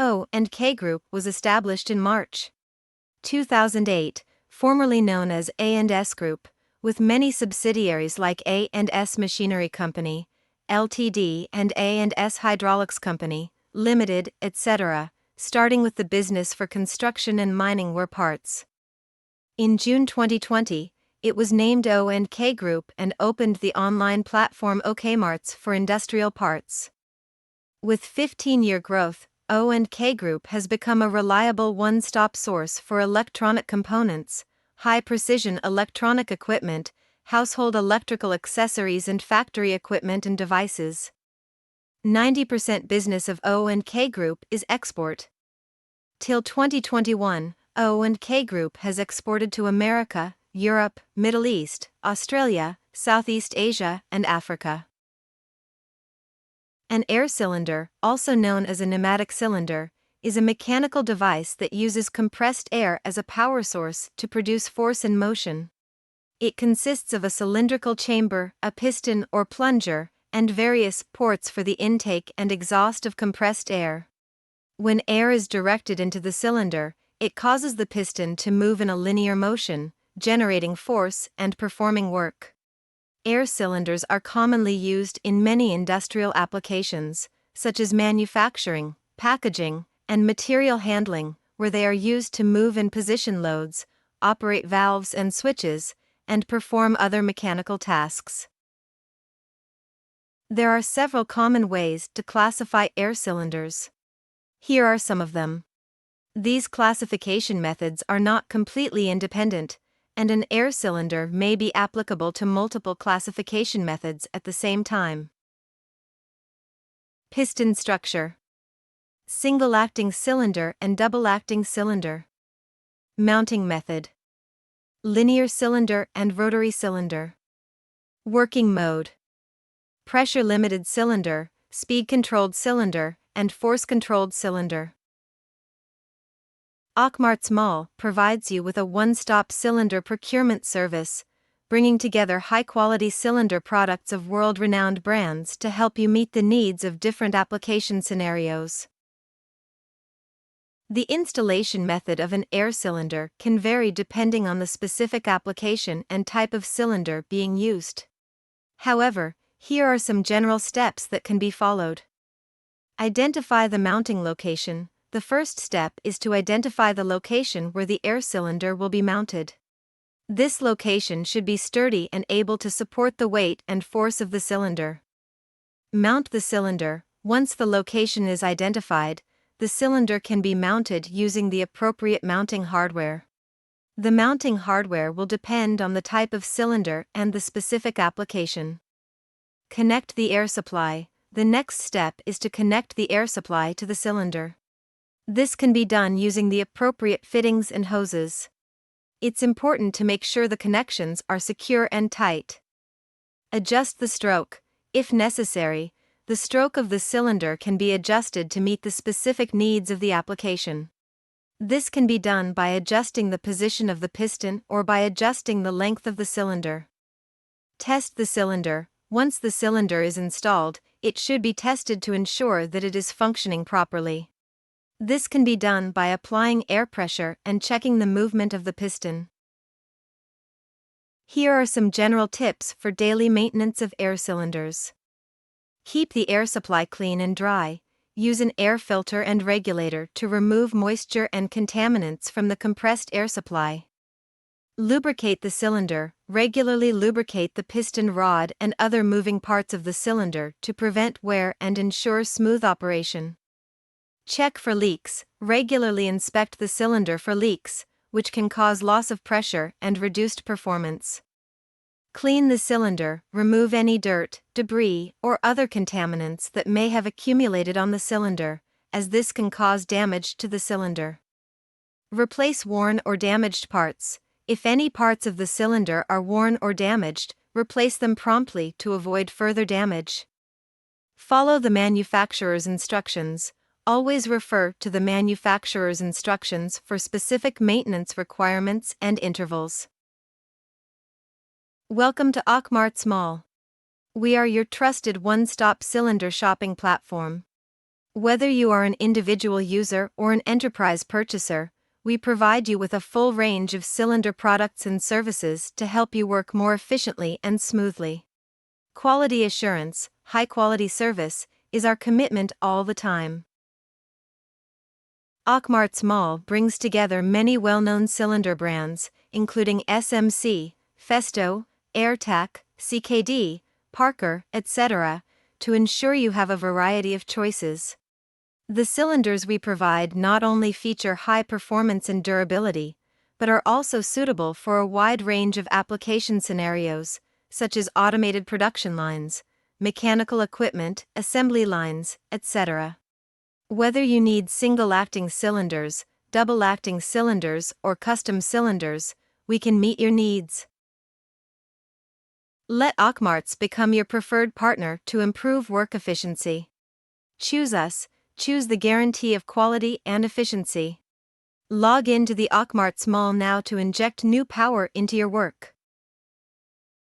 O&K Group was established in March 2008, formerly known as A&S Group, with many subsidiaries like A&S Machinery Company, Ltd. and A&S Hydraulics Company, Limited, etc., starting with the business for construction and mining wear parts. In June 2020, it was named O&K Group and opened the online platform OKMarts for industrial parts. With 15-year growth, O&K Group has become a reliable one-stop source for electronic components, high-precision electronic equipment, household electrical accessories and factory equipment and devices. 90% business of O&K Group is export. Till 2021, O&K Group has exported to America, Europe, Middle East, Australia, Southeast Asia, and Africa. An air cylinder, also known as a pneumatic cylinder, is a mechanical device that uses compressed air as a power source to produce force and motion. It consists of a cylindrical chamber, a piston or plunger, and various ports for the intake and exhaust of compressed air. When air is directed into the cylinder, it causes the piston to move in a linear motion, generating force and performing work. Air cylinders are commonly used in many industrial applications, such as manufacturing, packaging, and material handling, where they are used to move and position loads, operate valves and switches, and perform other mechanical tasks. There are several common ways to classify air cylinders. Here are some of them. These classification methods are not completely independent, and an air cylinder may be applicable to multiple classification methods at the same time. Piston structure. Single-acting cylinder and double-acting cylinder. Mounting method. Linear cylinder and rotary cylinder. Working mode. Pressure-limited cylinder, speed-controlled cylinder, and force-controlled cylinder. OKMarts Mall provides you with a one-stop cylinder procurement service, bringing together high-quality cylinder products of world-renowned brands to help you meet the needs of different application scenarios. The installation method of an air cylinder can vary depending on the specific application and type of cylinder being used. However, here are some general steps that can be followed. Identify the mounting location. The first step is to identify the location where the air cylinder will be mounted. This location should be sturdy and able to support the weight and force of the cylinder. Mount the cylinder. Once the location is identified, the cylinder can be mounted using the appropriate mounting hardware. The mounting hardware will depend on the type of cylinder and the specific application. Connect the air supply. The next step is to connect the air supply to the cylinder. This can be done using the appropriate fittings and hoses. It's important to make sure the connections are secure and tight. Adjust the stroke. If necessary, the stroke of the cylinder can be adjusted to meet the specific needs of the application. This can be done by adjusting the position of the piston or by adjusting the length of the cylinder. Test the cylinder. Once the cylinder is installed, it should be tested to ensure that it is functioning properly. This can be done by applying air pressure and checking the movement of the piston. Here are some general tips for daily maintenance of air cylinders. Keep the air supply clean and dry. Use an air filter and regulator to remove moisture and contaminants from the compressed air supply. Lubricate the cylinder. Regularly lubricate the piston rod and other moving parts of the cylinder to prevent wear and ensure smooth operation. Check for leaks. Regularly inspect the cylinder for leaks, which can cause loss of pressure and reduced performance. Clean the cylinder. Remove any dirt, debris, or other contaminants that may have accumulated on the cylinder, as this can cause damage to the cylinder. Replace worn or damaged parts. If any parts of the cylinder are worn or damaged, replace them promptly to avoid further damage. Follow the manufacturer's instructions. Always refer to the manufacturer's instructions for specific maintenance requirements and intervals. Welcome to OKMarts Mall. We are your trusted one-stop cylinder shopping platform. Whether you are an individual user or an enterprise purchaser, we provide you with a full range of cylinder products and services to help you work more efficiently and smoothly. Quality assurance, high-quality service, is our commitment all the time. OKMarts Mall brings together many well-known cylinder brands, including SMC, Festo, AirTac, CKD, Parker, etc., to ensure you have a variety of choices. The cylinders we provide not only feature high performance and durability, but are also suitable for a wide range of application scenarios, such as automated production lines, mechanical equipment, assembly lines, etc. Whether you need single-acting cylinders, double-acting cylinders, or custom cylinders, we can meet your needs. Let OKMarts become your preferred partner to improve work efficiency. Choose us. Choose the guarantee of quality and efficiency. Log in to the OKMarts Mall now to inject new power into your work.